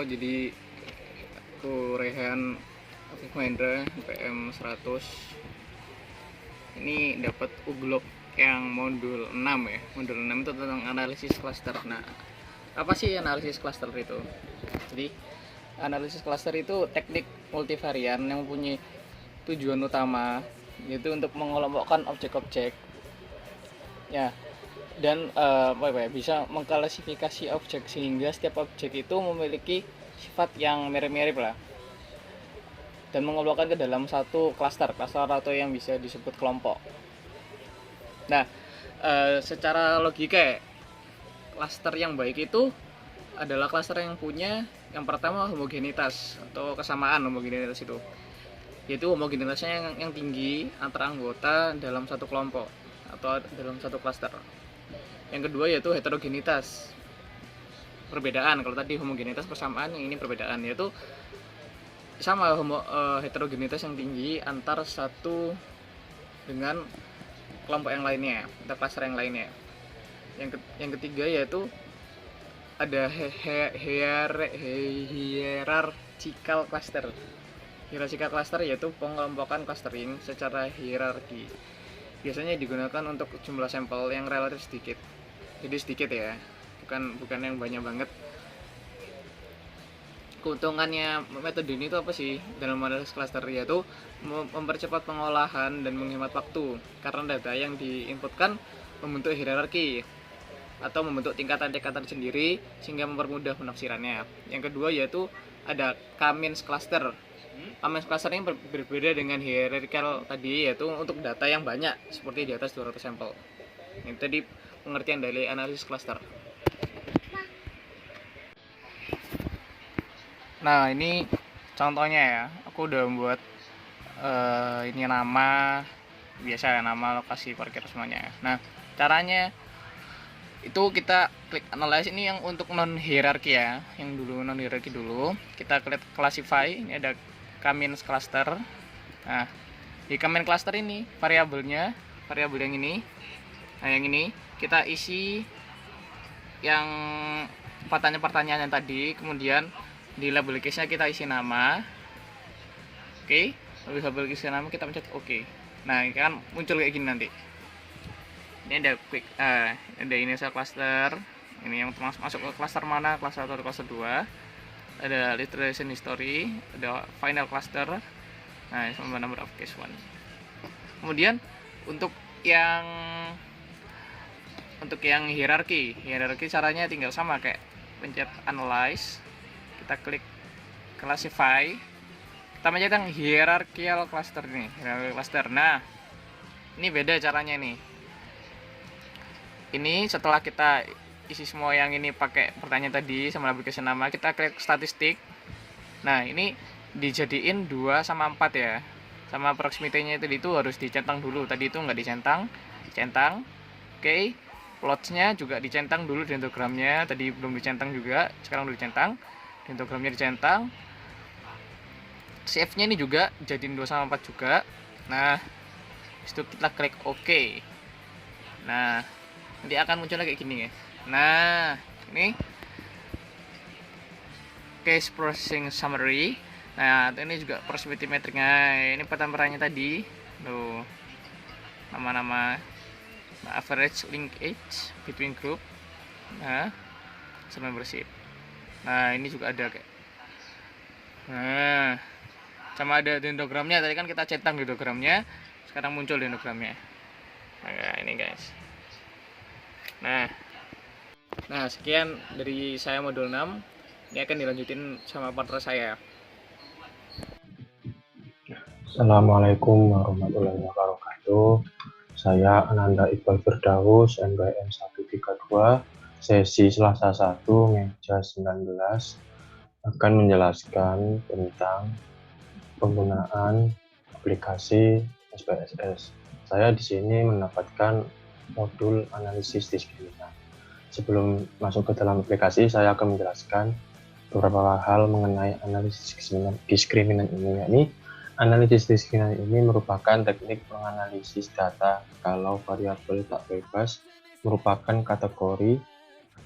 Jadi aku Rehan Afif Mahendra PM 100 ini dapat uglok yang modul 6 ya. Modul 6 itu tentang analisis cluster. Nah, apa sih analisis cluster itu? Jadi analisis cluster itu teknik multivarian yang mempunyai tujuan utama yaitu untuk mengelompokkan objek-objek ya, dan bisa mengklasifikasi objek sehingga setiap objek itu memiliki sifat yang mirip-mirip lah, dan mengelompokkan ke dalam satu klaster atau yang bisa disebut kelompok. Nah, secara logika klaster yang baik itu adalah klaster yang punya yang pertama homogenitas atau kesamaan homogenitas itu, yaitu homogenitasnya yang tinggi antara anggota dalam satu kelompok atau dalam satu klaster. Yang kedua yaitu heterogenitas, perbedaan. Kalau tadi homogenitas persamaan, yang ini perbedaan, yaitu sama heterogenitas yang tinggi antar satu dengan kelompok yang lainnya atau klaster yang lainnya. Yang ketiga yaitu ada hierarchical cluster. Hierarchical cluster yaitu pengelompokan clustering secara hierarki. Biasanya digunakan untuk jumlah sampel yang relatif sedikit. Jadi sedikit ya, bukan yang banyak banget. Keuntungannya metode ini itu apa sih dalam analisis cluster? Yaitu mempercepat pengolahan dan menghemat waktu karena data yang diinputkan membentuk hierarki atau membentuk tingkatan-tingkatan sendiri sehingga mempermudah penafsirannya. Yang kedua yaitu ada K-means cluster. K-means cluster ini berbeda dengan hierarchical tadi, yaitu untuk data yang banyak seperti di atas 200 sampel. Ini tadi pengertian dari analisis cluster. Nah, ini contohnya ya. Aku udah membuat ini nama biasa ya, nama lokasi parkir semuanya. Nah, caranya itu kita klik analyze. Ini yang untuk non hierarki ya, yang dulu non hierarki dulu. Kita klik classify. Ini ada K-means cluster. Nah, di K-means cluster ini variabel yang ini. Nah, yang ini kita isi yang pertanyaan yang tadi, kemudian di label case-nya kita isi nama. Oke, habis label case nama kita pencet oke. Nah, ini kan muncul kayak gini nanti. Ini ada ada initial cluster. Ini yang masuk ke cluster mana? Cluster 1 atau cluster 2. Ada iteration history, ada final cluster. Nah, ini sama number of case 1. Kemudian untuk yang hierarki caranya tinggal sama kayak pencet analyze, kita klik classify, kita pencet yang hierarchical cluster nih, hierarchical cluster. Nah, ini beda caranya nih. Ini setelah kita isi semua yang ini pakai pertanyaan tadi sama aplikasi nama, kita klik statistik. Nah, ini dijadiin 2 sama 4 ya. Sama proximity-nya itu harus dicentang dulu. Tadi itu nggak dicentang. Oke. Plots-nya juga dicentang dulu, dendrogramnya tadi belum dicentang juga, sekarang udah dicentang. Dendrogramnya dicentang. Save-nya ini juga jadiin 2 sama 4 juga. Nah, itu kita klik OK. Nah, nanti akan muncul kayak gini ya. Nah, ini case processing summary. Nah, ini juga proximity metric. Nah, ini pertanyaan tadi. Tuh. Nama-nama average linkage between group. Nah, membership. Nah, ini juga ada kayak. Nah, sama ada dendrogramnya. Tadi kan kita centang dendrogramnya. Sekarang muncul dendrogramnya. Nah, ini guys. Nah, sekian dari saya modul 6. Ini akan dilanjutin sama partner saya. Assalamualaikum warahmatullahi wabarakatuh. Saya Ananda Iqbal Firdaus, NBM 132, sesi Selasa 1, meja 19, akan menjelaskan tentang penggunaan aplikasi SPSS. Saya di sini mendapatkan modul analisis diskriminan. Sebelum masuk ke dalam aplikasi, saya akan menjelaskan beberapa hal mengenai analisis diskriminan ini, yakni analisis diskriminan ini merupakan teknik menganalisis data kalau variabel tak bebas merupakan kategori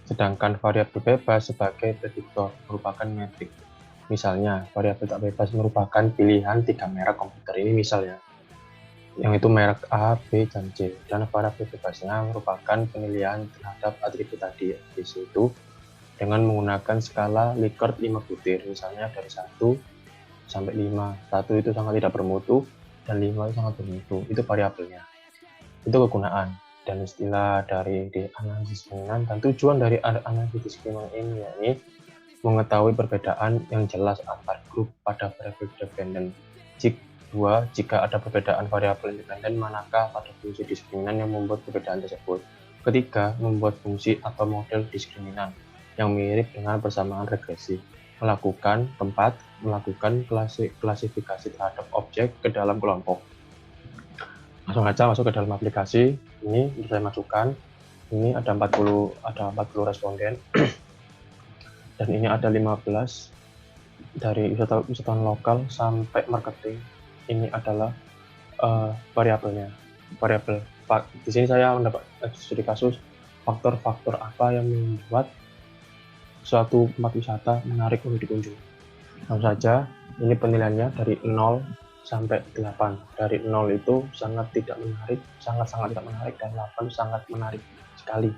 Sedangkan variabel bebas sebagai prediktor merupakan metrik. Misalnya, variabel tak bebas merupakan pilihan 3 merek komputer ini misalnya, yang itu merek A, B, dan C. Dan variabel bebasnya merupakan penilaian terhadap atribut tadi, di situ dengan menggunakan skala Likert 5 butir, misalnya dari 1 sampai 5. 1 itu sangat tidak bermutu, dan 5 itu sangat bermutu. Itu variabelnya. Itu kegunaan dan istilah dari analisis diskriminan, dan tujuan dari analisis diskriminan ini yakni mengetahui perbedaan yang jelas antar grup pada variabel dependen. Jika ada perbedaan variabel independen, manakah pada fungsi diskriminan yang membuat perbedaan tersebut. Ketiga, membuat fungsi atau model diskriminan yang mirip dengan persamaan regresi. Keempat, melakukan klasifikasi terhadap objek ke dalam kelompok. Langsung aja masuk ke dalam aplikasi. Ini saya masukkan. Ini ada 40 responden. Dan ini ada 15 dari wisatawan lokal sampai marketing. Ini adalah variabelnya. Variabel. Di sini saya mendapat studi kasus faktor-faktor apa yang membuat suatu tempat wisata menarik untuk dikunjungi. Langsung saja, ini penilaiannya dari 0 sampai 8. Dari 0 itu sangat tidak menarik, sangat-sangat tidak menarik, dan 8 sangat menarik sekali.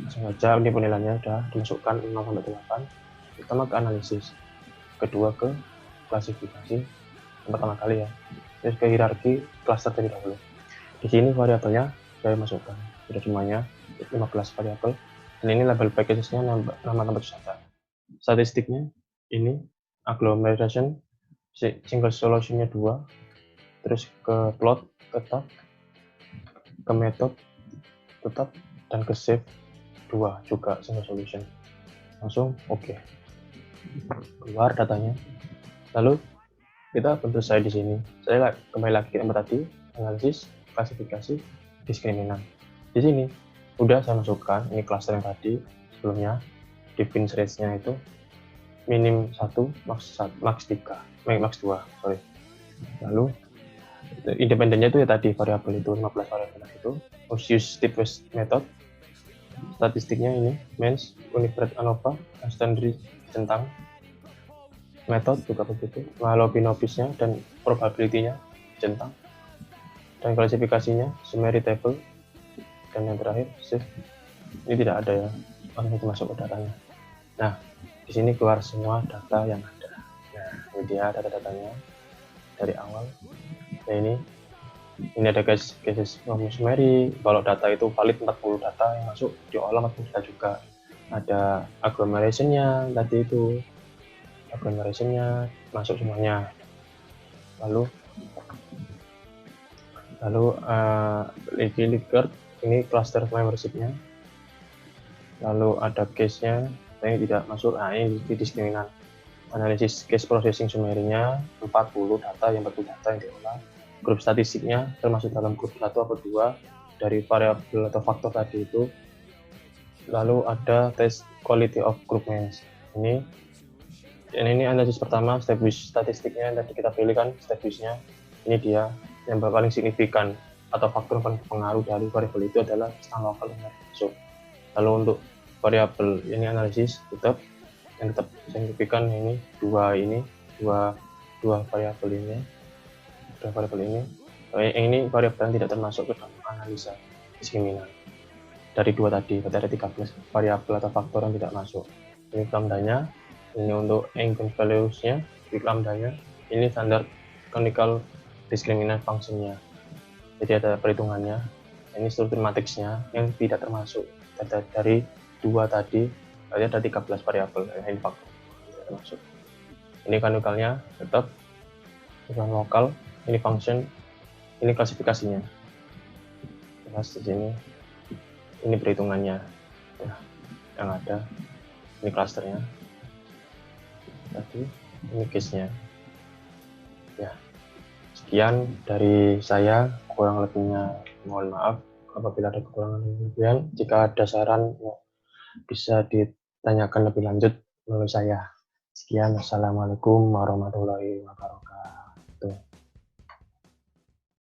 Langsung saja, ini penilaiannya sudah dimasukkan 0 sampai 8. Pertama ke analisis, kedua ke klasifikasi, yang pertama kali ya. Terus ke hierarki klaster terlebih dahulu. Di sini variabelnya saya masukkan sudah semuanya 15 variabel, dan ini label packages-nya nama tempat wisata. Statistiknya ini agglomeration single solution-nya 2, terus ke plot tetap, ke method tetap, dan ke save 2 juga single solution. Langsung oke. Keluar datanya. Lalu kita bentuk saya di sini. Saya kembali lagi ke tempat tadi, analisis, klasifikasi, diskriminan. Di sini udah saya masukkan ini klaster yang tadi sebelumnya, define range-nya itu minim 1, max 2, sorry. Lalu independennya itu ya tadi variabel itu 15 variabel itu. Use typewise method. Statistiknya ini means, univariate ANOVA, standard centang. Method juga begitu. Lalu binopisnya dan probability-nya centang. Dan klasifikasinya summary table. Dan yang terakhir save. Ini tidak ada ya, langsung masuk ke datanya. Nah, di sini keluar semua data yang ada. Nah, ini dia data-datanya dari awal. Nah, ini ada cases summary. Kalau data itu valid 40 data yang masuk, diolah 40 data juga. Ada agglomeration-nya tadi itu. Agglomeration-nya masuk semuanya. Lalu Likert, ini cluster membership-nya. Lalu ada case-nya, ini tidak masuk. Nah, ini diskriminan. Analisis case processing summary-nya 40 data yang diolah. Grup statistiknya termasuk dalam grup 1 atau 2 dari variabel atau faktor tadi itu. Lalu ada test quality of group means. Ini analisis pertama, establish statistiknya yang tadi kita pilih kan, establish-nya. Ini dia yang paling signifikan atau faktor paling berpengaruh dari variabel itu adalah stand lokal yang masuk. Lalu untuk variabel ini analisis tetap yang tetap signifikan ini dua variabel ini. Ini variabel yang tidak termasuk ke dalam analisa diskriminan. Dari 2 tadi, berarti ada 13 variabel atau faktor yang tidak masuk. Ini lambdanya, ini untuk eigenvalues-nya, lambdanya, ini standar canonical discriminant function-nya. Jadi ada perhitungannya. Ini struktur matriksnya yang tidak termasuk. Dari 2 tadi, berarti ada 13 variabel, ini faktor tidak termasuk. Ini canonicalnya tetap lokal, ini function, ini klasifikasinya. Jelas di sini. Ini perhitungannya ya, yang ada, ini klasternya tadi, ini case-nya ya. Sekian dari saya, kurang lebihnya mohon maaf apabila ada kekurangan kelebihan. Jika ada saran ya, bisa ditanyakan lebih lanjut melalui saya. Sekian, assalamualaikum warahmatullahi wabarakatuh.